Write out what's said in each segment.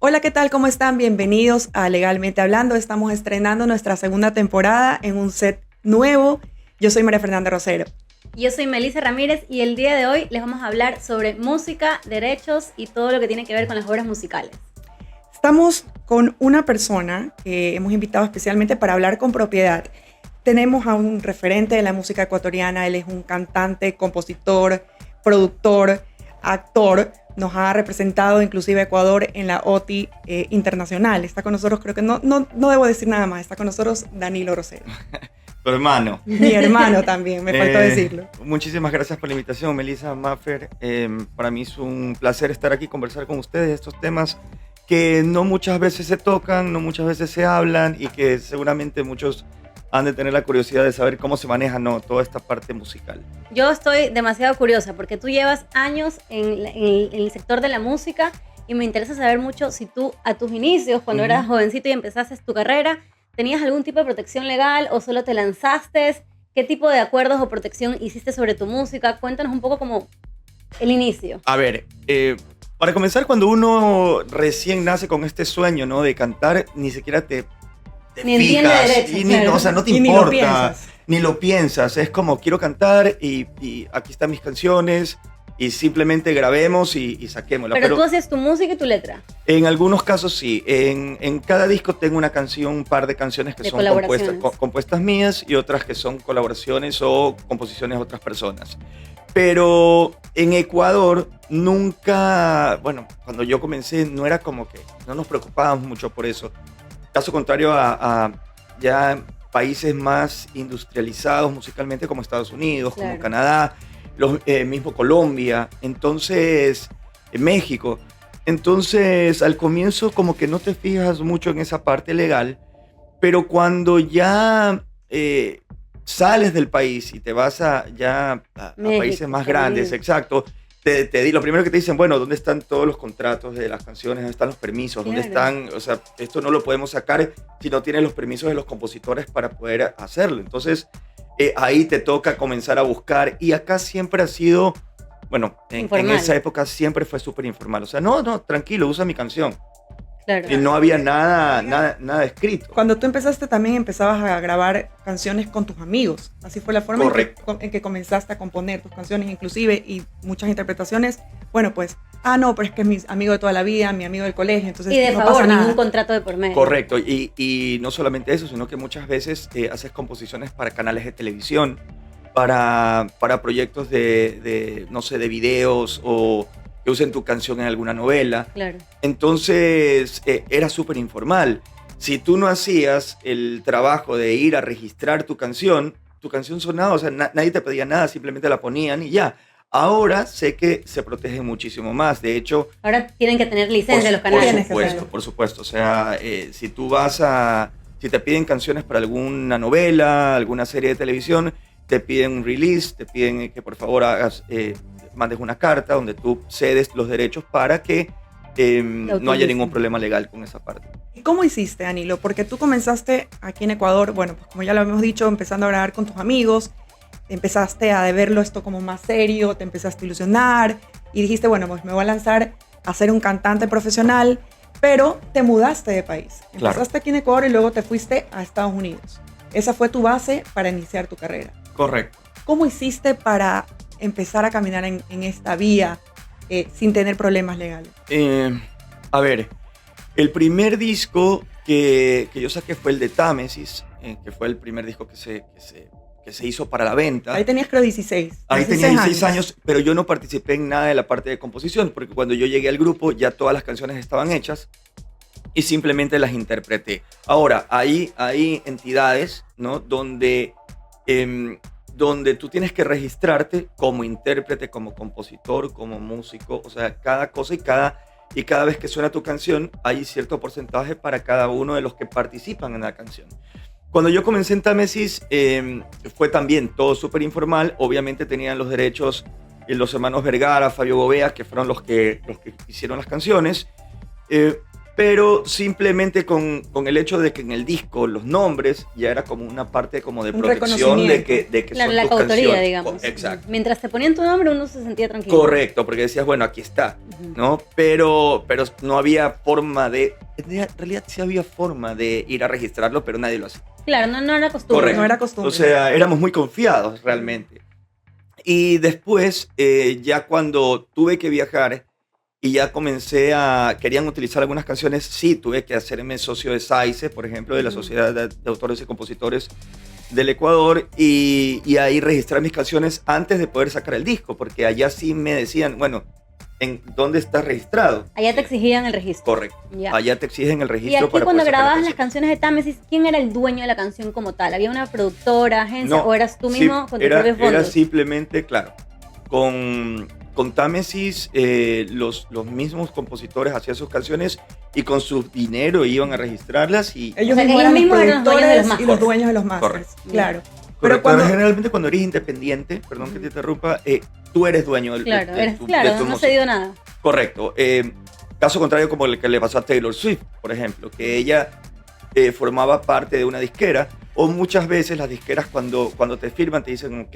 Hola, ¿qué tal? ¿Cómo están? Bienvenidos a Legalmente Hablando. Estamos estrenando nuestra segunda temporada en un set nuevo. Yo soy María Fernanda Rosero. Yo soy Melissa Ramírez y el día de hoy les vamos a hablar sobre música, derechos y todo lo que tiene que ver con las obras musicales. Estamos con una persona que hemos invitado especialmente para hablar con propiedad. Tenemos a un referente de la música ecuatoriana. Él es un cantante, compositor, productor, actor. Nos ha representado inclusive a Ecuador en la OTI internacional. Está con nosotros, creo que no debo decir nada más, está con nosotros Danilo Rosero. Tu hermano. Mi hermano también, me faltó decirlo. Muchísimas gracias por la invitación, Melissa, Maffer. Para mí es un placer estar aquí, conversar con ustedes estos temas que no muchas veces se tocan, no muchas veces se hablan y que seguramente muchos han de tener la curiosidad de saber cómo se maneja toda esta parte musical. Yo estoy demasiado curiosa porque tú llevas años en el sector de la música y me interesa saber mucho si tú a tus inicios, cuando eras jovencito y empezaste tu carrera, ¿tenías algún tipo de protección legal o solo te lanzaste? ¿Qué tipo de acuerdos o protección hiciste sobre tu música? Cuéntanos un poco como el inicio. A ver, para comenzar, cuando uno recién nace con este sueño, ¿no?, de cantar, ni siquiera te ni entiende derecho, claro. O sea, no te Y importa, ni lo piensas. Es como, quiero cantar y aquí están mis canciones y simplemente grabemos y saquémosla. Pero tú haces tu música y tu letra. En algunos casos sí. En cada disco tengo una canción, un par de canciones que son compuestas mías y otras que son colaboraciones o composiciones de otras personas. Pero en Ecuador nunca, bueno, cuando yo comencé no era como que no nos preocupábamos mucho por eso. Caso contrario a ya países más industrializados musicalmente como Estados Unidos, claro, como Canadá, mismo Colombia, entonces México. Entonces al comienzo como que no te fijas mucho en esa parte legal, pero cuando ya sales del país y te vas a México, países más grandes, exacto, lo primero que te dicen, bueno, ¿dónde están todos los contratos de las canciones? ¿Dónde están los permisos? Claro. ¿Dónde están? O sea, esto no lo podemos sacar si no tienes los permisos de los compositores para poder hacerlo. Entonces, ahí te toca comenzar a buscar. Y acá siempre ha sido, bueno, en esa época siempre fue súper informal. O sea, no, tranquilo, usa mi canción. Claro. Y no había nada escrito. Cuando tú empezaste también empezabas a grabar canciones con tus amigos. Así fue la forma en que comenzaste a componer tus canciones inclusive y muchas interpretaciones. Bueno, pues, no, pero es que es mi amigo de toda la vida, mi amigo del colegio, entonces y de no favor, pasa nada. ningún contrato de por medio. Correcto, y no solamente eso, sino que muchas veces haces composiciones para canales de televisión, para proyectos no sé, de videos o que usen tu canción en alguna novela. Claro. Entonces, era súper informal. Si tú no hacías el trabajo de ir a registrar tu canción sonaba, o sea, nadie te pedía nada, simplemente la ponían y ya. Ahora sé que se protege muchísimo más. De hecho, ahora tienen que tener licencia los canales. Por supuesto. O sea, si te piden canciones para alguna novela, alguna serie de televisión, te piden un release, te piden que por favor mandes una carta donde tú cedes los derechos para que no haya ningún problema legal con esa parte. ¿Y cómo hiciste, Danilo? Porque tú comenzaste aquí en Ecuador, bueno, pues como ya lo habíamos dicho, empezando a grabar con tus amigos, empezaste a verlo esto como más serio, te empezaste a ilusionar y dijiste, bueno, pues me voy a lanzar a ser un cantante profesional, pero te mudaste de país. Claro. Empezaste aquí en Ecuador y luego te fuiste a Estados Unidos. Esa fue tu base para iniciar tu carrera. Correcto. ¿Cómo hiciste para empezar a caminar en esta vía sin tener problemas legales? A ver, el primer disco que yo saqué fue el de Támesis, que fue el primer disco que se hizo para la venta. Ahí tenías creo 16. Ahí tenía 16 años, pero yo no participé en nada de la parte de composición, porque cuando yo llegué al grupo ya todas las canciones estaban hechas y simplemente las interpreté. Ahora, hay entidades, ¿no?, donde tú tienes que registrarte como intérprete, como compositor, como músico, o sea, cada cosa y cada vez que suena tu canción hay cierto porcentaje para cada uno de los que participan en la canción. Cuando yo comencé en Támesis fue también todo súper informal. Obviamente tenían los derechos los hermanos Vergara, Fabio Gobea, que fueron los que hicieron las canciones. pero simplemente con el hecho de que en el disco los nombres ya era como una parte como de protección de que claro, son la tus coautoría, canciones. digamos. Exacto. Mientras te ponían tu nombre, uno se sentía tranquilo. Correcto, porque decías, bueno, aquí está, ¿no? Pero no había forma de... En realidad sí había forma de ir a registrarlo, pero nadie lo hacía. Claro, no era costumbre. Correcto. No era costumbre. O sea, éramos muy confiados realmente. Y después, ya cuando tuve que viajar y ya querían utilizar algunas canciones, sí, tuve que hacerme socio de SAICE, por ejemplo, de la Sociedad de Autores y Compositores del Ecuador, y ahí registrar mis canciones antes de poder sacar el disco, porque allá sí me decían, bueno, ¿en dónde estás registrado? Allá te exigían el registro. Correcto. Ya. Allá te exigen el Y registro aquí para cuando poder sacar grababas la las canción. canciones de Támesis, ¿quién era el dueño de la canción como tal? ¿Había una productora, agencia, o eras tú mismo con tus propios fondos? Era simplemente, claro, con Támesis los mismos compositores hacían sus canciones y con su dinero iban a registrarlas y... Ellos O sea, que mismos ellos eran mismos eran los dueños de los productores y los dueños de los masters. Correcto. Claro. Pero cuando- generalmente cuando eres independiente, perdón que te interrumpa, tú eres dueño del Claro, de eres, tu no música. se dio nada. Correcto. Caso contrario como el que le pasó a Taylor Swift, por ejemplo, que ella formaba parte de una disquera, o muchas veces las disqueras cuando te firman te dicen, ok,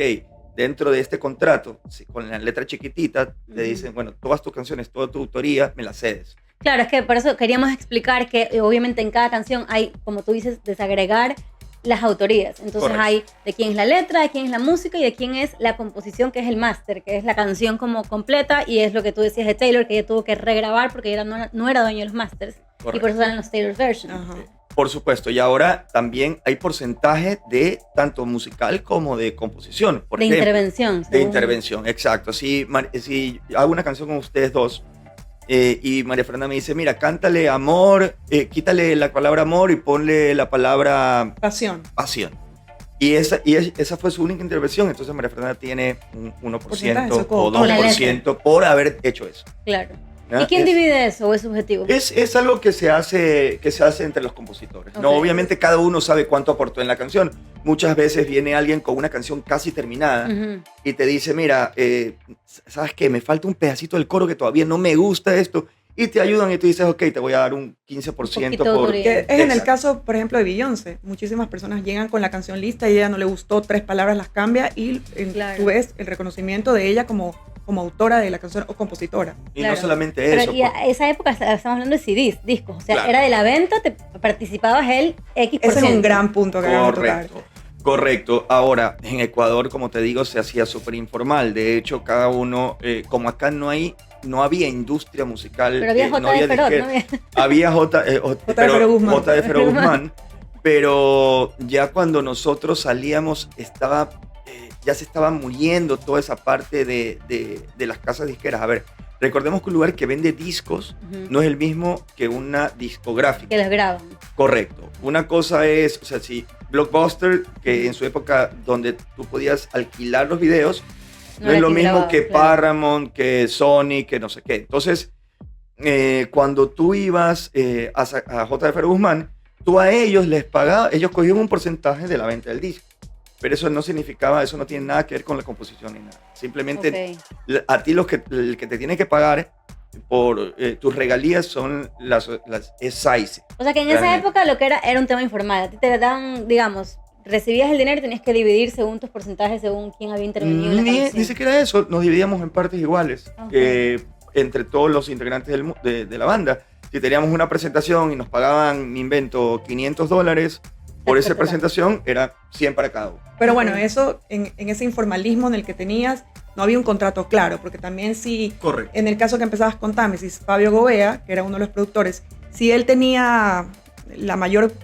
dentro de este contrato, con la letra chiquitita, te dicen, bueno, todas tus canciones, toda tu autoría, me las cedes. Claro, es que por eso queríamos explicar que obviamente en cada canción hay, como tú dices, desagregar las autorías. Entonces Correcto. hay de quién es la letra, de quién es la música y de quién es la composición, que es el máster, que es la canción como completa, y es lo que tú decías de Taylor, que ella tuvo que regrabar porque ella no era dueño de los masters. Correcto. Y por eso salen los Taylor's versions. Ajá. Por supuesto, y ahora también hay porcentaje de tanto musical como de composición. Por De ejemplo, intervención. De según- intervención, exacto. Si hago una canción con ustedes dos y María Fernanda me dice, mira, cántale amor, quítale la palabra amor y ponle la palabra Pasión. pasión. Y esa fue su única intervención, entonces María Fernanda tiene un 1% Porcentaje, o con la 2% por haber hecho eso. Claro. ¿Ya? ¿Y quién divide eso o es subjetivo? Es algo que se hace entre los compositores. ¿No? Ok. Obviamente cada uno sabe cuánto aportó en la canción. Muchas veces viene alguien con una canción casi terminada Ujú. y te dice, mira, ¿sabes qué? Me falta un pedacito del coro que todavía no me gusta esto. Y te ayudan y tú dices, ok, te voy a dar un 15% poquito de por... autoría. Que es en el Exacto. caso, por ejemplo, de Beyoncé. Muchísimas personas llegan con la canción lista y a ella no le gustó, 3 palabras las cambia y Claro. tú ves el reconocimiento de ella como autora de la canción o compositora. Y Claro. no solamente Pero eso. y a esa época estamos hablando de CDs, discos. O sea, Claro. era de la venta, te participabas el X%. Ese es un gran punto que acabamos de tocar. Correcto. Ahora, en Ecuador, como te digo, se hacía súper informal. De hecho, cada uno, como acá no había industria musical. Pero había J. no había de Ferot, disquera. ¿no? Había- Había Fero Guzmán. J. de Fero Guzmán, pero ya cuando nosotros salíamos ya se estaba muriendo toda esa parte de las casas disqueras. A ver, recordemos que un lugar que vende discos Ujú. no es el mismo que una discográfica. Que los graban. Correcto. Una cosa es, o sea, si Blockbuster, que en su época donde tú podías alquilar los videos, no era es lo quien mismo grababa, que claro. Paramount, que Sony, que no sé qué. Entonces, cuando tú ibas a J.F. Guzmán, tú a ellos les pagabas, ellos cogían un porcentaje de la venta del disco. Pero eso no significaba, eso no tiene nada que ver con la composición ni nada. Simplemente Ok. a ti el que te tiene que pagar por tus regalías son las SAICE. O sea que en esa Realmente. época lo que era un tema informal. A ti te daban, digamos, recibías el dinero y tenías que dividir según tus porcentajes, según quién había intervenido en la Ni canción. siquiera eso, nos dividíamos en partes iguales Ok. entre todos los integrantes de la banda. Si teníamos una presentación y nos pagaban, me invento, $500 por esa Perfecto. presentación, era 100 para cada uno. Pero bueno, Ok. eso en ese informalismo en el que tenías, no había un contrato claro, porque también si Correcto. en el caso que empezabas con Támesis, Fabio Gobea, que era uno de los productores, si él tenía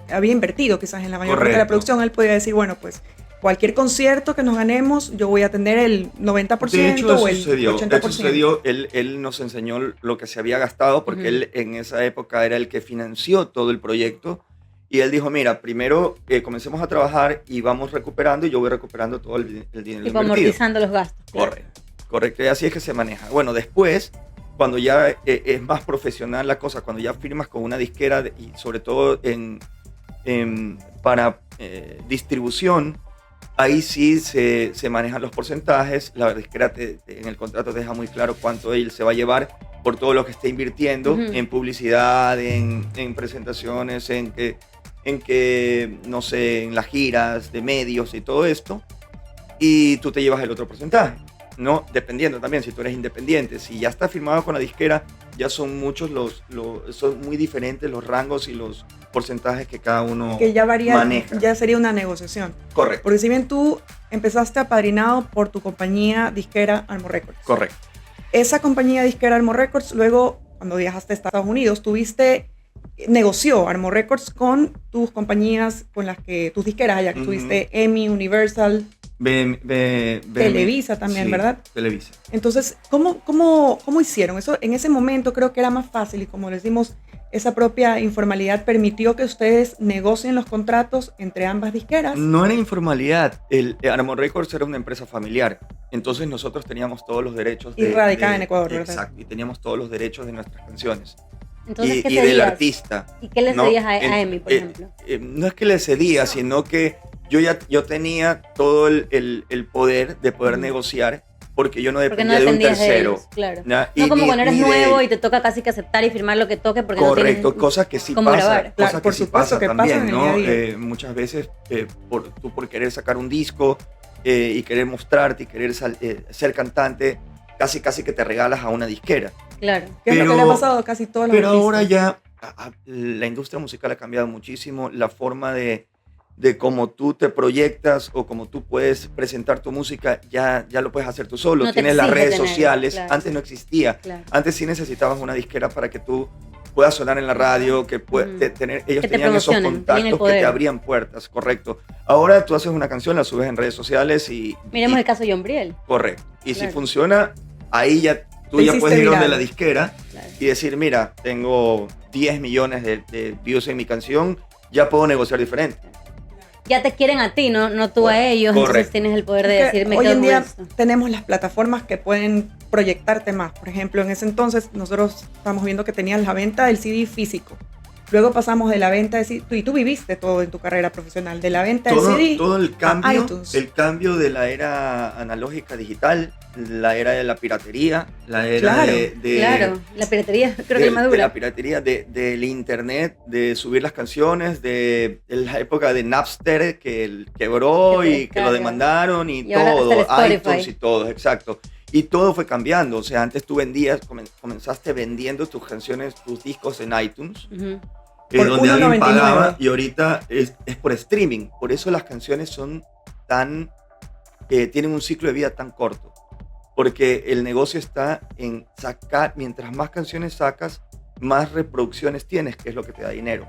había invertido quizás en la mayor parte de la Correcto. producción, él podía decir, bueno, pues cualquier concierto que nos ganemos, yo voy a tener el 90% De hecho, o eso el sucedió. 80%. Eso sucedió. Él nos enseñó lo que se había gastado porque Ujú. él en esa época era el que financió todo el proyecto. Y él dijo, mira, primero comencemos a trabajar y vamos recuperando y yo voy recuperando todo el dinero Tipo invertido. amortizando los gastos. claro. Correcto. Y así es que se maneja. Bueno, después, cuando ya es más profesional la cosa, cuando ya firmas con una disquera y sobre todo para distribución, ahí sí se manejan los porcentajes. La disquera en el contrato te deja muy claro cuánto él se va a llevar por todo lo que esté invirtiendo en publicidad, en presentaciones, en que, no sé, en las giras de medios y todo esto. Y tú te llevas el otro porcentaje, ¿no? Dependiendo también, si tú eres independiente. Si ya está firmado con la disquera, ya son muchos son muy diferentes los rangos y los porcentajes que cada uno que ya varía, maneja. Ya sería una negociación. Correcto. Porque si bien tú empezaste apadrinado por tu compañía disquera Almo Records. Correcto. Esa compañía disquera Almo Records, luego, cuando viajaste a Estados Unidos, negoció Almo Records con tus compañías, con las que, tus disqueras allá, que tuviste EMI, Universal, Televisa también, sí, ¿verdad? Televisa. Entonces, ¿cómo hicieron? Eso en ese momento creo que era más fácil y como les dimos, esa propia informalidad permitió que ustedes negocien los contratos entre ambas disqueras. No era informalidad. Almo Records era una empresa familiar. Entonces nosotros teníamos todos los derechos. Y radicada en Ecuador, ¿verdad? Exacto. Y teníamos todos los derechos de nuestras canciones. Entonces, y del artista. ¿Y qué le cedías a EMI, por ejemplo? No es que le cedía, sino que yo tenía todo el poder de poder negociar, porque yo no dependía de un tercero. De ellos, claro. ¿Ya? No como cuando eres nuevo y te toca casi que aceptar y firmar lo que toque porque correcto, no tienes cosas que sí cómo pasa, grabar. cosas Claro, que por sí supuesto pasa que también, pasan en ¿no? el día a día. Muchas veces tú por querer sacar un disco y querer mostrarte y querer ser cantante, casi que te regalas a una disquera. Claro. Que es lo que le ha pasado a casi todos los Pero artistas. ahora ya la industria musical ha cambiado muchísimo, la forma de cómo tú te proyectas o cómo tú puedes presentar tu música, ya lo puedes hacer tú solo. No te Tienes las exige redes tener, sociales, claro. antes no existía. Claro. Antes sí necesitabas una disquera para que tú puedas sonar en la radio, que ellos Que te tenían esos promocionen, tenían el contactos que poder. te abrían puertas, correcto. Ahora tú haces una canción, la subes en redes sociales y... Miremos el caso de John Briel. Correcto. Y Claro. si funciona, ahí ya tú Te ya hiciste puedes ir donde viral. la disquera Claro. y decir, mira, tengo 10 millones de views en mi canción, ya puedo negociar diferente. Ya te quieren a ti, no tú a ellos. Correcto. Entonces tienes el poder de Que decir, me hoy quedo en con día esto. tenemos las plataformas que pueden proyectarte más. Por ejemplo, en ese entonces nosotros estábamos viendo que tenías la venta del CD físico. Luego pasamos de la venta de CD, y tú viviste todo en tu carrera profesional, de la venta del CD Todo el a iTunes. cambio de la era analógica digital, la era de la piratería, la era Claro, Claro, la piratería creo que es de madura. la piratería, del internet, de subir las canciones, de la época de Napster que quebró Que te y que descarga. lo demandaron y ahora todo, hasta el Spotify. iTunes y todo, exacto. Y todo fue cambiando, o sea, antes tú comenzaste vendiendo tus canciones, tus discos en iTunes, Ujú. Por donde alguien 1.99. pagaba, y ahorita es por streaming. Por eso las canciones son tienen un ciclo de vida tan corto. Porque el negocio está en sacar, mientras más canciones sacas, más reproducciones tienes, que es lo que te da dinero.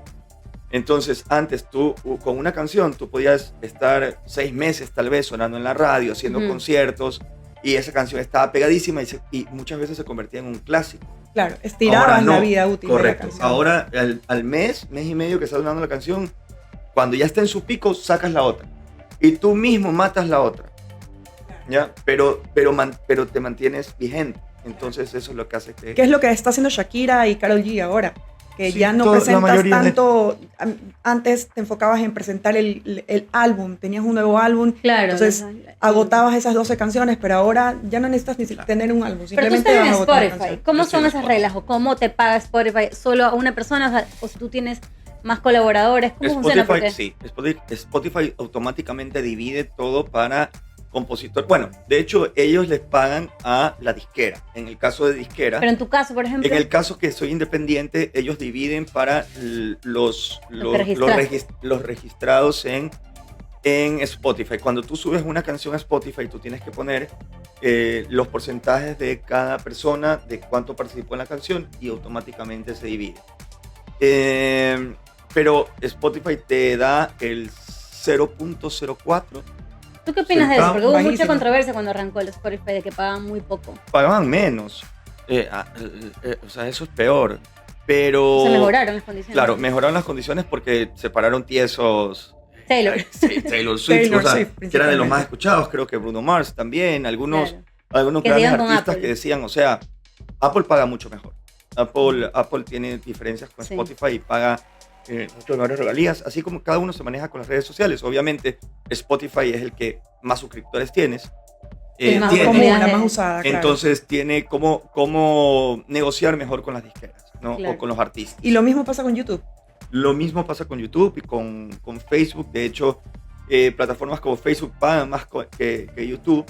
Entonces, antes tú, con una canción, tú podías estar 6 meses tal vez sonando en la radio, haciendo conciertos, y esa canción estaba pegadísima y muchas veces se convertía en un clásico. Claro, estirabas Ahora no. la vida útil de la Correcto. canción. Ahora, al mes y medio que está sonando la canción, cuando ya está en su pico, sacas la otra. Y tú mismo matas la otra. ¿Ya? Pero te mantienes vigente. Entonces eso es lo que hace que... ¿Qué es lo que está haciendo Shakira y Karol G ahora? Que Sí, ya no la presentas mayoría tanto. Antes te enfocabas en presentar el álbum, tenías un nuevo álbum, Claro. entonces agotabas esas 12 canciones, pero ahora ya no necesitas ni tener un álbum, Pero tú simplemente estás vas en a botar una Spotify. canción. ¿Cómo Yo estoy son en esas Spotify. reglas? ¿O cómo te paga Spotify? ¿Solo a una persona? O si tú tienes más colaboradores. ¿Cómo funciona? Porque Sí, Spotify automáticamente divide todo para compositor. Bueno, de hecho, ellos les pagan a la disquera. En el caso de disquera, Pero en tu caso, por ejemplo. en el caso que soy independiente, ellos dividen para los registrados en Spotify. Cuando tú subes una canción a Spotify, tú tienes que poner los porcentajes de cada persona, de cuánto participó en la canción, y automáticamente se divide. Pero Spotify te da el 0.04. ¿Tú qué opinas de eso? Porque hubo mucha Bajísimo. controversia cuando arrancó el Spotify de que pagaban muy poco. Pagaban menos. O sea, eso es peor. Pero... Se mejoraron las condiciones. Claro, mejoraron las condiciones porque separaron tiesos. Taylor. Sí, Taylor Swift, Taylor o sea, Swift, que era de los principalmente. más escuchados, creo que Bruno Mars también, algunos Claro. Que grandes sigan con artistas Apple. que decían, o sea, Apple paga mucho mejor. Apple tiene diferencias con Sí. Spotify y paga mucho mejores regalías, así como cada uno se maneja con las redes sociales. Obviamente, Spotify es el que más suscriptores tienes. El más Más tiene. común, oportunidades. la más usada, claro. Entonces tiene cómo negociar mejor con las disqueras, ¿no? Claro. O con los artistas. Y lo mismo pasa con YouTube. Lo mismo pasa con YouTube y con Facebook. De hecho, plataformas como Facebook pagan más que YouTube.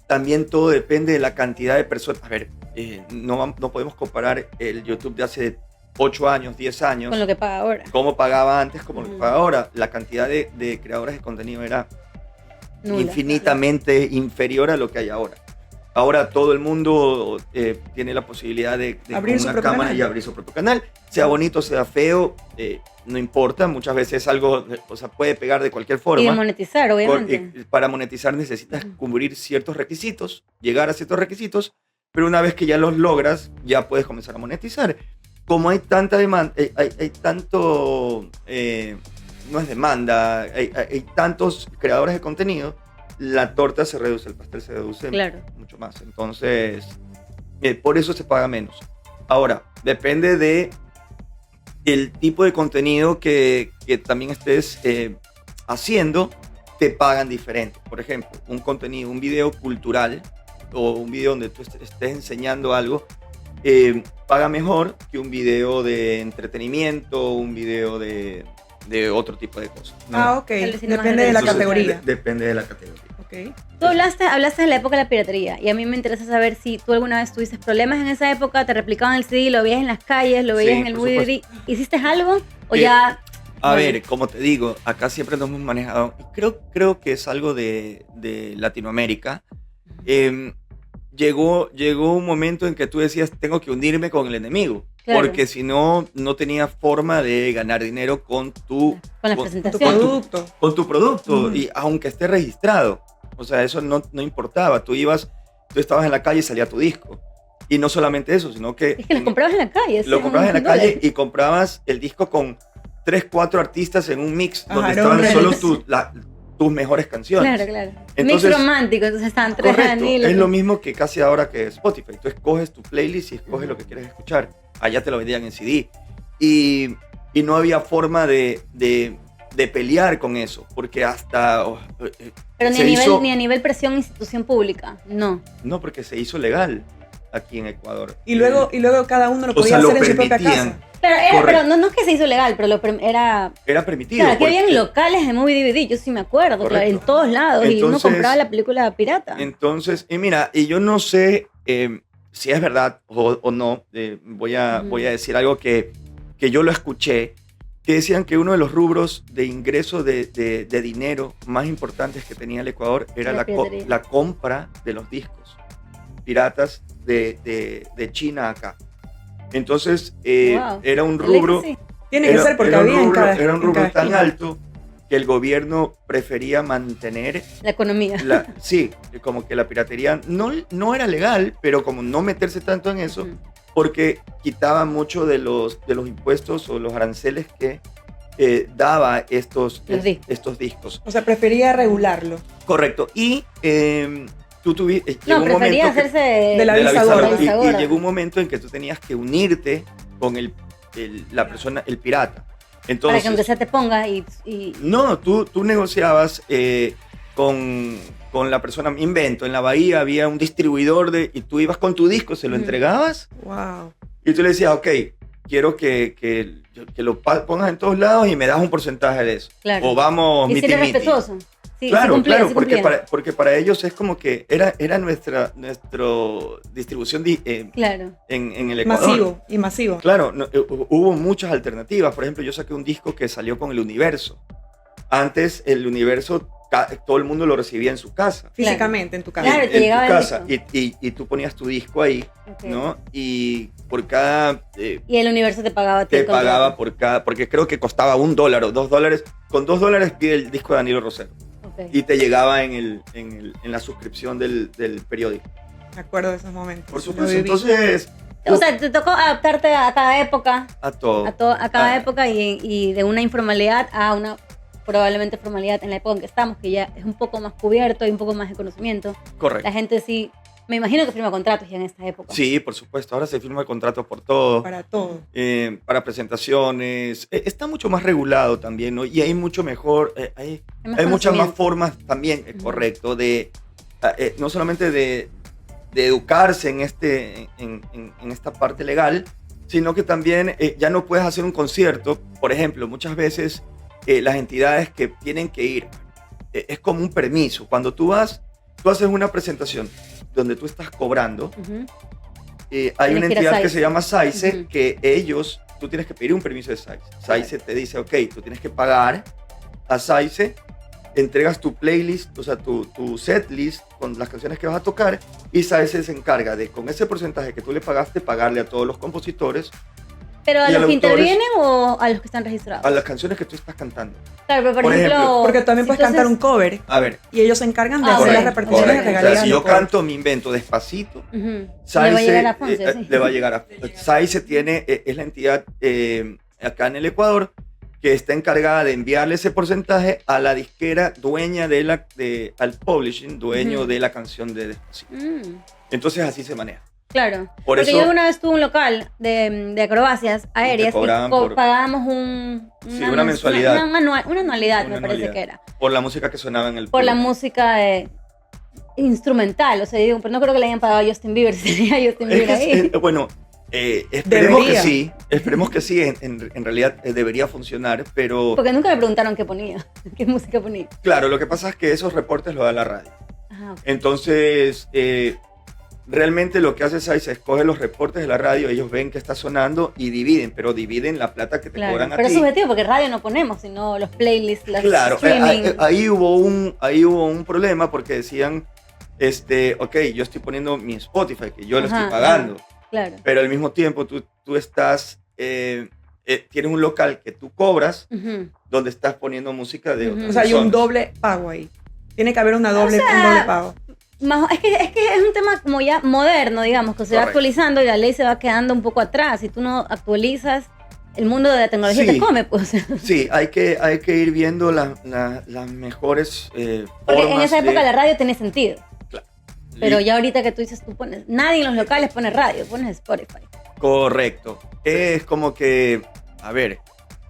También todo depende de la cantidad de personas. A ver, no podemos comparar el YouTube de hace 8 años, 10 años, Con lo que paga ahora. cómo pagaba antes, como lo que Ujú. paga ahora. La cantidad de creadores de contenido era Nula. infinitamente inferior a lo que hay ahora. Ahora todo el mundo tiene la posibilidad de Abrir con su una propio cámara canal. y abrir su propio canal. Sea bonito, sea feo, no importa. Muchas veces algo, o sea, puede pegar de cualquier Y de forma. monetizar, obviamente. Y para monetizar necesitas Ujú. cubrir ciertos requisitos, llegar a ciertos requisitos, pero una vez que ya los logras, ya puedes comenzar a monetizar. Como hay tanta demanda, hay tanto, no es demanda, hay tantos creadores de contenido, la torta se reduce, el pastel se reduce Claro. mucho más. Entonces, por eso se paga menos. Ahora, depende de el tipo de contenido que también estés haciendo, te pagan diferente. Por ejemplo, un video cultural o un video donde tú estés enseñando algo, paga mejor que un video de entretenimiento, un video de otro tipo de cosas, ¿no? Ah, ok. Tal vez tiene más Depende de la redes. Entonces, categoría. Depende de la categoría. Ok. Tú hablaste de la época de la piratería y a mí me interesa saber si tú alguna vez tuviste problemas en esa época, te replicaban el CD, lo veías en las calles, lo veías Sí, en el por DVD. ¿Hiciste algo o Eh, ya? A Bueno. ver, como te digo, acá siempre nos hemos manejado, y creo que es algo de Latinoamérica. Llegó un momento en que tú decías, tengo que unirme con el enemigo, Claro. porque si no, no tenía forma de ganar dinero con Con la con- Tu presentación. producto. producto, Ujú. y aunque esté registrado. O sea, eso no importaba. Tú estabas en la calle y salía tu disco. Y no solamente eso, sino que Es que los comprabas en la calle. lo sí, comprabas en la $1 calle y comprabas el disco con 3, 4 artistas en un mix Ajá, donde era un estaban solo remix. tus mejores canciones. Claro, claro. Entonces- Mix romántico, entonces estaban tres Correcto, Daniel. es lo mismo que casi ahora que Spotify. Tú escoges tu playlist y escoges Ujú. lo que quieres escuchar. Allá te lo vendían en CD. Y no había forma de pelear con eso, porque hasta... Pero se hizo- ni a nivel presión institución pública, no. No, porque se hizo legal aquí en Ecuador. Y luego cada uno lo O podía sea, lo hacer en su propia permitían. casa. Pero Correcto. no es que se hizo legal, pero era... Era permitido. Claro, aquí habían porque- locales de movie DVD, yo sí me acuerdo, claro, en Correcto. todos lados, y uno Entonces- compraba la película pirata. Entonces, y mira, y yo no sé si es verdad o no, voy a Ujú. decir algo que yo lo escuché, que decían que uno de los rubros de ingreso de dinero más importantes que tenía el Ecuador era La piratería. la compra de los discos piratas de China acá. Entonces, Wow. era un ¿Te lees rubro... así? Tiene que ser porque había en cada era un en rubro cada tan esquina. alto que el gobierno prefería mantener La economía. sí, como que la piratería no era legal, pero como no meterse tanto en eso, Ujú. porque quitaba mucho de los impuestos o los aranceles que daba estos discos. O sea, prefería regularlo. Correcto. Y tú tuviste... No, prefería hacerse de la visa visa gorda. gorda. Y gorda. llegó un momento en que tú tenías que unirte con la persona, el pirata. Entonces, para que aunque sea te ponga y no, tú negociabas con la persona, invento, en la bahía había un distribuidor y tú ibas con tu disco, se lo Ujú. entregabas Wow. y tú le decías, ok, quiero que lo pongas en todos lados y me das un porcentaje de eso. claro. O vamos, Y miti, ser miti. respetuoso. Sí, Claro, sí cumplía, claro, sí porque cumplía. porque para ellos es como que era nuestra distribución Claro. en el Ecuador. Masivo y masivo. Claro, hubo muchas alternativas. Por ejemplo, yo saqué un disco que salió con el Universo. Antes el Universo todo el mundo lo recibía en su casa. Físicamente en tu casa. Claro, en, te en llegaba tu el casa. disco. Y tú ponías tu disco ahí, Ok. ¿no? Y por cada... Y el universo te pagaba a ti te el contrato. pagaba por cada... Porque creo que costaba $1 o $2. Con $2 pide el disco de Danilo Rosero. Ok. Y te llegaba en la suscripción del periódico. Me acuerdo de esos momentos. Por Lo supuesto. viví. Entonces... O sea, te tocó adaptarte a cada época, a todo. a cada Ah. época y de una informalidad a una probablemente formalidad en la época en que estamos, que ya es un poco más cubierto y un poco más de conocimiento. Correcto. La gente sí Me imagino que firma contratos ya en esta época. Sí, por supuesto. Ahora se firma el contrato por todo. Para todo. Para presentaciones. Está mucho más regulado también, ¿no? Y hay mucho mejor, hay muchas más formas también, correcto, de no solamente de educarse en esta parte legal, sino que también ya no puedes hacer un concierto. Por ejemplo, muchas veces las entidades que tienen que ir, es como un permiso. Cuando tú haces una presentación donde tú estás cobrando, hay una entidad que se llama SAICE, que tú tienes que pedir un permiso de SAICE. SAICE te dice, ok, tú tienes que pagar a SAICE, entregas tu playlist, o sea, tu set list con las canciones que vas a tocar, y SAICE se encarga de, con ese porcentaje que tú le pagaste, pagarle a todos los compositores. ¿Pero a los que intervienen o a los que están registrados? A las canciones que tú estás cantando. Claro, pero por ejemplo... Porque también puedes cantar un cover. A ver. Y ellos se encargan de hacer las reparticiones de regalías. O sea, si yo canto mi invento Despacito, SAICE le va a llegar a SAICE es la entidad acá en el Ecuador que está encargada de enviarle ese porcentaje a la disquera dueña al publishing, dueño de la canción de Despacito. Entonces así se maneja. Claro, porque yo una vez tuve un local de acrobacias aéreas y pagábamos una mensualidad. Una anualidad, me parece que era. Por la música que sonaba en el Por la música instrumental, o sea, digo, pero no creo que le hayan pagado a Justin Bieber, si tenía Justin Bieber ahí. Bueno, esperemos que sí, en realidad debería funcionar, pero... Porque nunca me preguntaron qué ponía, qué música ponía. Claro, lo que pasa es que esos reportes los da la radio. Ajá, okay. Entonces... realmente lo que hace SAICE es coger los reportes de la radio, ellos ven que está sonando y dividen la plata que te cobran a ti. Pero es subjetivo porque radio no ponemos, sino los playlists, las streaming. Ahí hubo un problema porque decían, ok, yo estoy poniendo mi Spotify, que yo lo estoy pagando. Claro. Pero al mismo tiempo tú estás, tienes un local que tú cobras, donde estás poniendo música de otras personas. O sea, hay un doble pago ahí. Tiene que haber un doble pago. Es que es un tema como ya moderno, digamos, que se va actualizando y la ley se va quedando un poco atrás. Si tú no actualizas, el mundo de la tecnología te come, pues. Sí, hay que ir viendo las mejores Porque formas. en esa época la radio tenía sentido. Claro. Pero ya ahorita que tú dices, nadie en los locales pone radio, pones Spotify. Correcto. Es como que,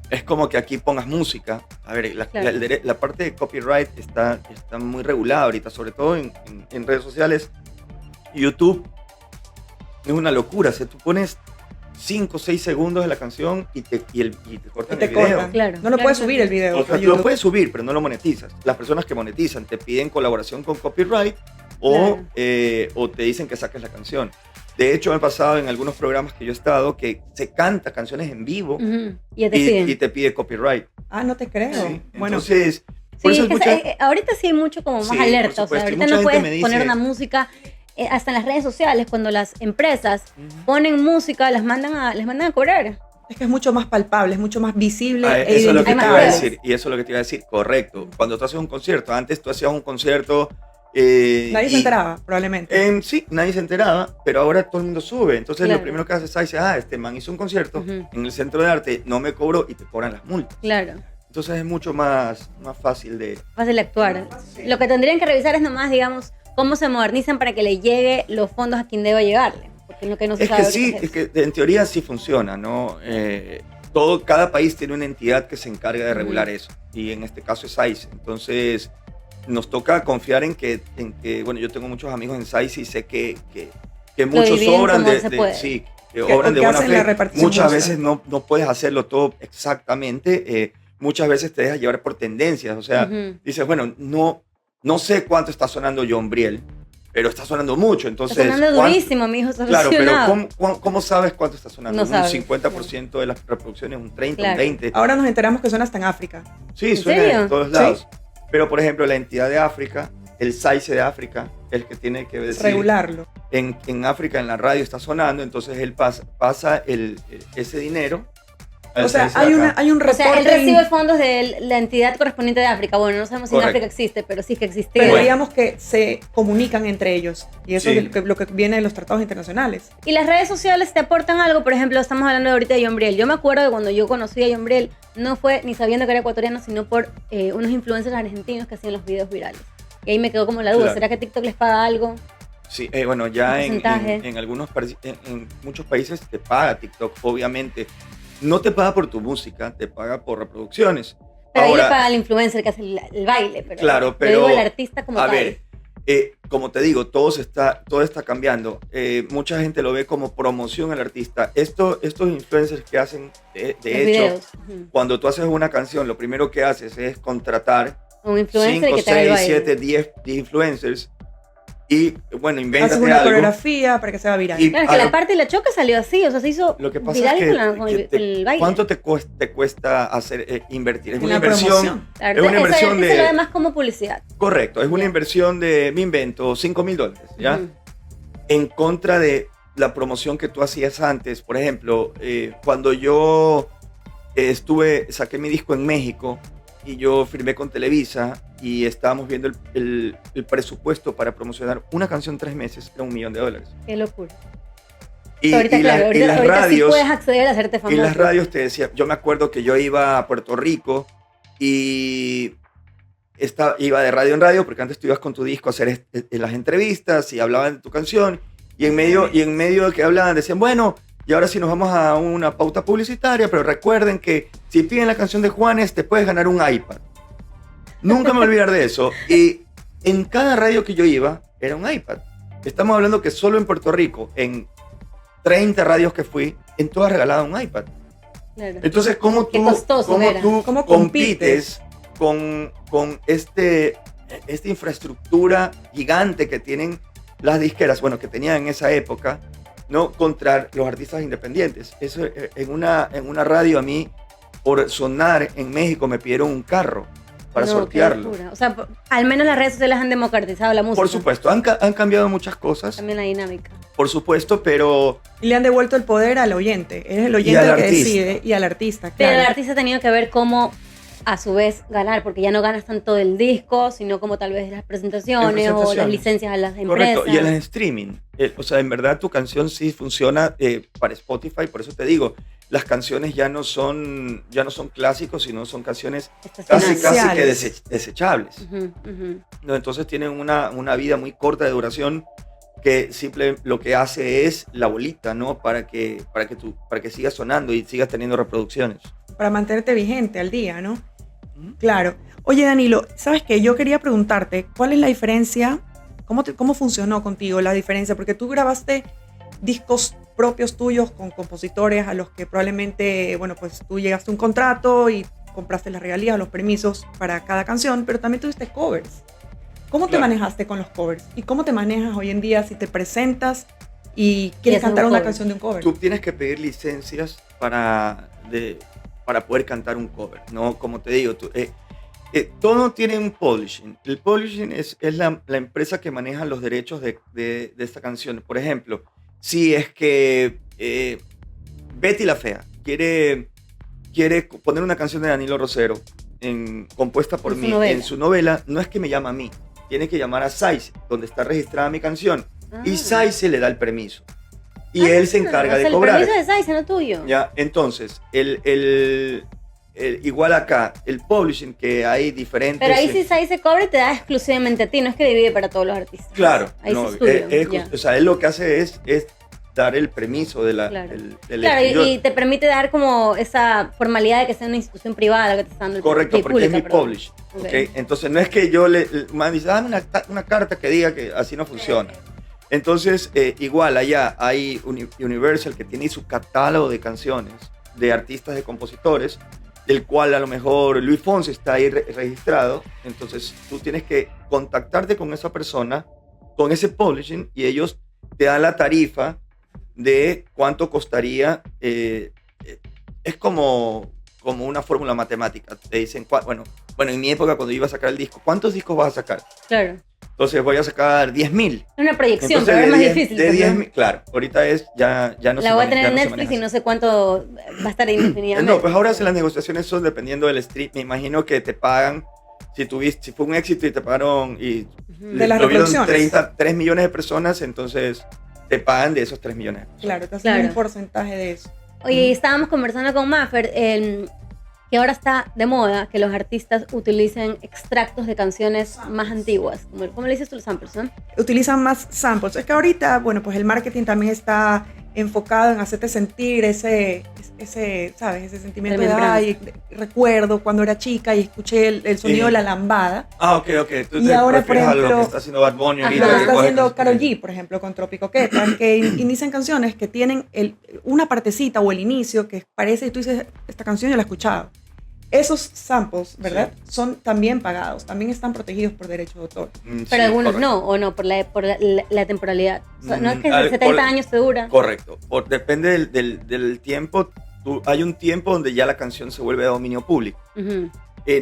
es como que aquí pongas música. A ver, la parte de copyright está muy regulada ahorita, sobre todo en redes sociales. YouTube es una locura. O sea, tú pones 5 o 6 segundos de la canción y te cortan el video. Claro, no lo puedes subir el video. O sea, lo puedes subir, pero no lo monetizas. Las personas que monetizan te piden colaboración con copyright o te dicen que saques la canción. De hecho, me ha pasado en algunos programas que yo he estado que se canta canciones en vivo y te pide copyright. Ah, no te creo. Sí, bueno, entonces... ahorita sí hay mucho como más alerta. O sea, ahorita no puedes poner una música hasta en las redes sociales. Cuando las empresas ponen música, les mandan a cobrar. Es que es mucho más palpable, es mucho más visible. Eso es lo que te iba a decir. Y eso es lo que te iba a decir. Correcto. Cuando tú haces un concierto, antes tú hacías un concierto... nadie se enteraba, probablemente. Sí, nadie se enteraba, pero ahora todo el mundo sube. Entonces lo primero que haces es decir, este man hizo un concierto en el Centro de Arte, no me cobró y te cobran las multas. Claro. Entonces es mucho más fácil de... Fácil de actuar. Lo que tendrían que revisar es nomás, digamos, cómo se modernizan para que le llegue los fondos a quien deba llegarle. Porque lo que no se sabe es que en teoría sí funciona, ¿no? Cada país tiene una entidad que se encarga de regular eso. Y en este caso es SAICE. Entonces... nos toca confiar en que, bueno, yo tengo muchos amigos en SAICE y sé que muchos obran obran de buena fe. Muchas veces no puedes hacerlo todo exactamente. Muchas veces te dejas llevar por tendencias. O sea, dices, bueno, no sé cuánto está sonando John Briel, pero está sonando mucho. Entonces, está sonando durísimo, mijo. Claro, pero ¿cómo sabes cuánto está sonando? No sabes. Un 50% de las reproducciones, un 30%, claro. un 20%. Ahora nos enteramos que suena hasta en África. Sí, suena en todos lados. ¿Sí? Pero, por ejemplo, la entidad de África, el SAICE de África, el que tiene que decir... regularlo. En África, en la radio está sonando, entonces él pasa ese dinero. O sea, hay un reporte... O sea, él recibe fondos de la entidad correspondiente de África. Bueno, no sabemos si en África existe, pero sí que existe. Pero digamos que se comunican entre ellos. Y eso es lo que viene de los tratados internacionales. ¿Y las redes sociales te aportan algo? Por ejemplo, estamos hablando ahorita de John Briel. Yo me acuerdo que cuando yo conocí a John Briel, no fue ni sabiendo que era ecuatoriano, sino por unos influencers argentinos que hacían los videos virales. Y ahí me quedó como la duda. Claro. ¿Será que TikTok les paga algo? Sí, bueno, ya en algunos en muchos países te paga TikTok, obviamente. No te paga por tu música, te paga por reproducciones. Pero ahora, ahí le paga al influencer que hace el baile, pero, claro, pero digo el artista como tal. A ver, como te digo, todo está cambiando. Mucha gente lo ve como promoción al artista. Estos influencers que hacen, de hecho, cuando tú haces una canción, lo primero que haces es contratar un influencer 5, que te haga el 6, baile. 7, 10 influencers. Y bueno, invéntate algo. Haces una coreografía para que sea viral. Claro, es que la parte de la choca salió así, o sea, se hizo lo que pasa viral es con el baile. ¿Cuánto te cuesta hacer invertir? Es en una inversión. Claro, es una inversión eso lo ve más como publicidad. Correcto, es una inversión de, me invento, $5,000, ¿ya? En contra de la promoción que tú hacías antes. Por ejemplo, cuando yo saqué mi disco en México y yo firmé con Televisa y estábamos viendo el presupuesto para promocionar una canción 3 meses, era $1 millón. Qué locura. Y, ahorita, claro, y las ahorita radios, sí puedes acceder a hacerte famoso. Y las radios te decían, yo me acuerdo que yo iba a Puerto Rico y iba de radio en radio, porque antes tú ibas con tu disco a hacer las entrevistas y hablaban de tu canción, y en medio de que hablaban decían, bueno, y ahora sí nos vamos a una pauta publicitaria, pero recuerden que si piden la canción de Juanes, te puedes ganar un iPad. Nunca me voy a olvidar de eso. Y en cada radio que yo iba, era un iPad. Estamos hablando que solo en Puerto Rico, en 30 radios que fui, en todas regalaban un iPad. Claro. Entonces, ¿cómo tú compites con esta infraestructura gigante que tienen las disqueras, bueno, que tenían en esa época, ¿no? Contra los artistas independientes? Eso, en una radio a mí, por sonar en México, me pidieron un carro para sortearlo. O sea, al menos las redes sociales han democratizado la música. Por supuesto, han cambiado muchas cosas. También la dinámica. Por supuesto, pero... Y le han devuelto el poder al oyente. Es el oyente el que decide y al artista, claro. Pero el artista ha tenido que ver cómo, a su vez, ganar, porque ya no ganas tanto del disco, sino como tal vez las presentaciones o las licencias a las empresas. Correcto, y en el streaming. O sea, en verdad tu canción sí funciona para Spotify, por eso te digo, las canciones ya no son clásicos, sino son canciones casi que desechables. ¿No? Entonces tienen una vida muy corta de duración que lo que hace es la bolita, ¿no? Para que sigas sonando y sigas teniendo reproducciones. Para mantenerte vigente al día, ¿no? Claro. Oye, Danilo, ¿sabes qué? Yo quería preguntarte, ¿cuál es la diferencia? ¿Cómo funcionó contigo la diferencia? Porque tú grabaste discos propios tuyos con compositores a los que probablemente, bueno, pues tú llegaste a un contrato y compraste las regalías, los permisos para cada canción, pero también tuviste covers. ¿Cómo te manejaste con los covers? ¿Y cómo te manejas hoy en día si te presentas y quieres cantar una canción de un cover? Tú tienes que pedir licencias para poder cantar un cover, ¿no? Como te digo, todo tiene un publishing. El publishing es la empresa que maneja los derechos de esta canción. Por ejemplo, si es que Betty la Fea quiere poner una canción de Danilo Rosero compuesta por mí en su novela, no es que me llama a mí, tiene que llamar a SAICE, donde está registrada mi canción, y SAICE le da el permiso. Y él se encarga de cobrar. El permiso de SAICE, no tuyo. Ya, entonces, igual acá, el publishing, que hay diferentes... Pero ahí sí SAICE cobra y te da exclusivamente a ti, no es que divide para todos los artistas. Claro. Ahí sí es tuyo. O sea, él lo que hace es dar el permiso de Claro, y te permite dar como esa formalidad de que sea una institución privada que te está dando el correcto, porque es mi publish. Okay. Entonces, no es que yo me dice, dame una carta que diga que así no funciona. Entonces, igual allá hay Universal, que tiene su catálogo de canciones de artistas, de compositores, del cual a lo mejor Luis Fonsi está ahí registrado. Entonces tú tienes que contactarte con esa persona, con ese publishing, y ellos te dan la tarifa de cuánto costaría. Es como una fórmula matemática. Te dicen, bueno, en mi época cuando iba a sacar el disco, ¿cuántos discos vas a sacar? Claro. Entonces voy a sacar 10,000. Una proyección, pero es más difícil. De 10,000, claro. Ahorita ya no se la voy a tener en Netflix y no sé cuánto va a estar indefinidamente. No, pues ahora las negociaciones son dependiendo del stream. Me imagino que te pagan, si fue un éxito y te pagaron y de las reproducciones. 3 millones de personas, entonces te pagan de esos 3 millones. Claro, te hacen un porcentaje de eso. Oye, estábamos conversando con Maffer. que ahora está de moda que los artistas utilicen extractos de canciones más antiguas. ¿Cómo le dices tú los samples, no? Utilizan más samples. Es que ahorita, bueno, pues el marketing también está enfocado en hacerte sentir ese ¿sabes? Ese sentimiento de, ay, recuerdo cuando era chica y escuché el sonido de la lambada. Ok. Tú y ahora, por ejemplo, a lo que está haciendo Bad Bunny ahorita. Lo que está haciendo Karol G, por ejemplo, con Trópico Queta, que inician canciones que tienen una partecita o el inicio que parece, y tú dices, esta canción yo la he escuchado. Esos samples, ¿verdad? Sí. Son también pagados, también están protegidos por derechos de autor. Pero algunos correcto. No, o no, por la temporalidad. O sea, no es que 70 años te dura. Correcto. Depende del tiempo. Hay un tiempo donde ya la canción se vuelve de dominio público. Uh-huh.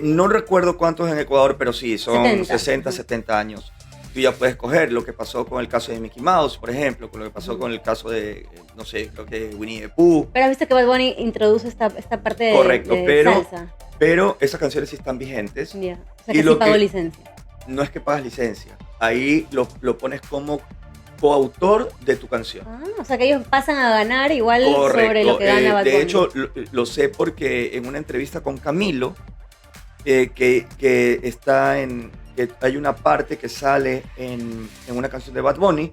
No recuerdo cuántos en Ecuador, pero sí, son 60, 70 años. Tú ya puedes coger lo que pasó con el caso de Mickey Mouse, por ejemplo, con lo que pasó con el caso de, no sé, creo que Winnie the Pooh. Pero viste que Bad Bunny introduce esta parte de, correcto, de salsa. Pero esas canciones sí están vigentes. Yeah. O sea, que sí pagó licencia. No es que pagas licencia, ahí lo pones como coautor de tu canción. O sea que ellos pasan a ganar igual correcto. Sobre lo que gana Bad Bunny. De hecho, lo sé porque en una entrevista con Camilo, que está que hay una parte que sale en una canción de Bad Bunny.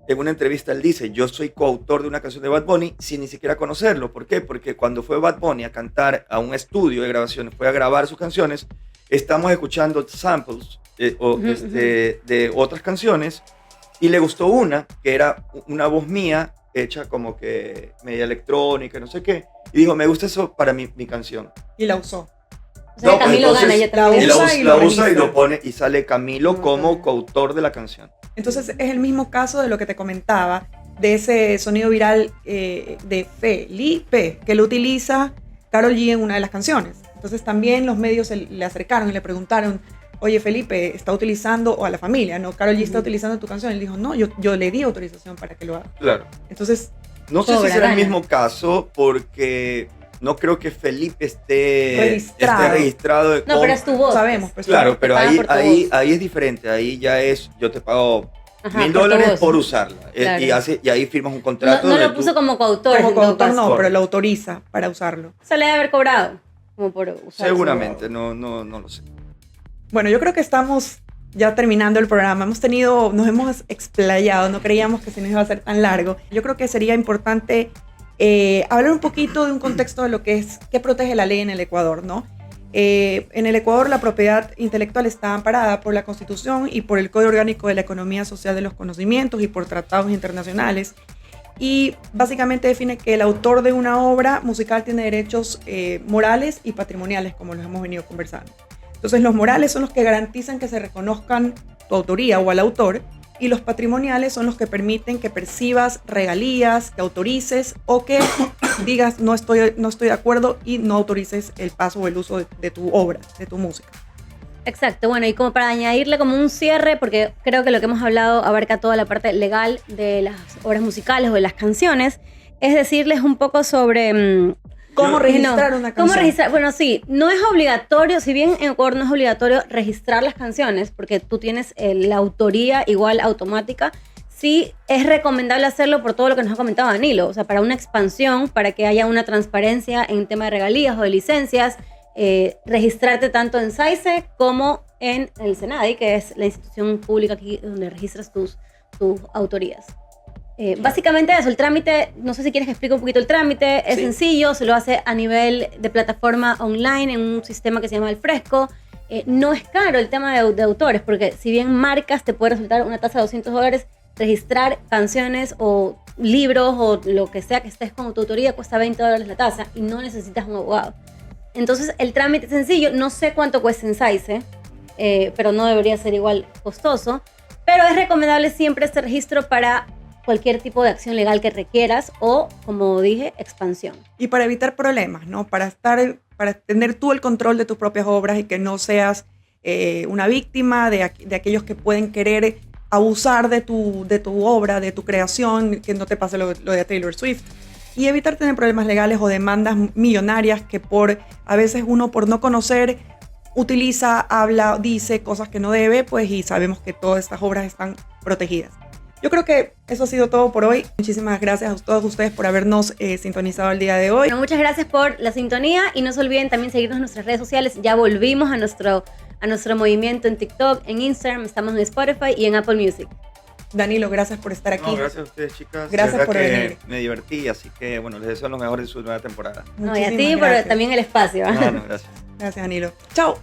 En una entrevista él dice, yo soy coautor de una canción de Bad Bunny sin ni siquiera conocerlo. ¿Por qué? Porque cuando fue Bad Bunny a cantar a un estudio de grabaciones, fue a grabar sus canciones, estamos escuchando samples de otras canciones y le gustó una, que era una voz mía hecha como que media electrónica, no sé qué. Y dijo, me gusta eso para mi canción. Y la usó. O sea, no, Camilo entonces, gana, ya la usa y lo pone y sale Camilo como coautor de la canción. Entonces es el mismo caso de lo que te comentaba, de ese sonido viral de Felipe, que lo utiliza Karol G en una de las canciones. Entonces también los medios le acercaron y le preguntaron, oye Felipe, ¿está utilizando, o a la familia, no? Karol G está utilizando tu canción. Y él dijo, no, yo le di autorización para que lo haga. Claro. Entonces, no sé si será el mismo caso, porque no creo que Felipe esté registrado. No, pero es tu voz. Sabemos. Pues, claro, pero ahí es diferente. Ahí ya es, yo te pago $1,000 por usarla. Claro. Y ahí firmas un contrato. No lo puso como coautor. Como coautor no, pero lo autoriza para usarlo. Se le debe haber cobrado como por usar. Seguramente, no lo sé. Bueno, yo creo que estamos ya terminando el programa. Nos hemos explayado, no creíamos que se nos iba a hacer tan largo. Yo creo que sería importante hablar un poquito de un contexto de lo que es, qué protege la ley en el Ecuador, ¿no? En el Ecuador la propiedad intelectual está amparada por la Constitución y por el Código Orgánico de la Economía Social de los Conocimientos y por tratados internacionales. Y básicamente define que el autor de una obra musical tiene derechos morales y patrimoniales, como los hemos venido conversando. Entonces los morales son los que garantizan que se reconozcan tu autoría o al autor, y los patrimoniales son los que permiten que percibas regalías, que autorices o que digas no estoy de acuerdo y no autorices el paso o el uso de tu obra, de tu música. Exacto, bueno, y como para añadirle como un cierre, porque creo que lo que hemos hablado abarca toda la parte legal de las obras musicales o de las canciones, es decirles un poco sobre ¿cómo registrar una canción? ¿Cómo registrar? Bueno, sí, no es obligatorio, si bien en Ecuador no es obligatorio registrar las canciones, porque tú tienes la autoría igual automática, sí es recomendable hacerlo por todo lo que nos ha comentado Danilo, o sea, para una expansión, para que haya una transparencia en tema de regalías o de licencias, registrarte tanto en SAICE como en el SENADI, que es la institución pública aquí donde registras tus autorías. Básicamente eso, el trámite, no sé si quieres que explique un poquito el trámite, es sencillo, se lo hace a nivel de plataforma online en un sistema que se llama El Fresco. No es caro el tema de autores, porque si bien marcas te puede resultar una tasa de $200, registrar canciones o libros o lo que sea que estés con tu autoría cuesta $20 la tasa y no necesitas un abogado. Entonces el trámite es sencillo, no sé cuánto cuesta en SAICE, pero no debería ser igual costoso, pero es recomendable siempre este registro para cualquier tipo de acción legal que requieras o, como dije, expansión. Y para evitar problemas, ¿no? Para tener tú el control de tus propias obras y que no seas una víctima de aquellos que pueden querer abusar de tu obra, de tu creación, que no te pase lo de Taylor Swift. Y evitar tener problemas legales o demandas millonarias que a veces uno por no conocer utiliza, habla, dice cosas que no debe, pues y sabemos que todas estas obras están protegidas. yo creo que eso ha sido todo por hoy. Muchísimas gracias a todos ustedes por habernos sintonizado el día de hoy. Bueno, muchas gracias por la sintonía y no se olviden también seguirnos en nuestras redes sociales. Ya volvimos a nuestro movimiento en TikTok, en Instagram, estamos en Spotify y en Apple Music. Danilo, gracias por estar aquí. No, gracias a ustedes, chicas. Gracias por venir. Me divertí, así que bueno, les deseo lo mejor en su nueva temporada. No, y a ti por también el espacio. No, gracias. Gracias, Danilo. Chao.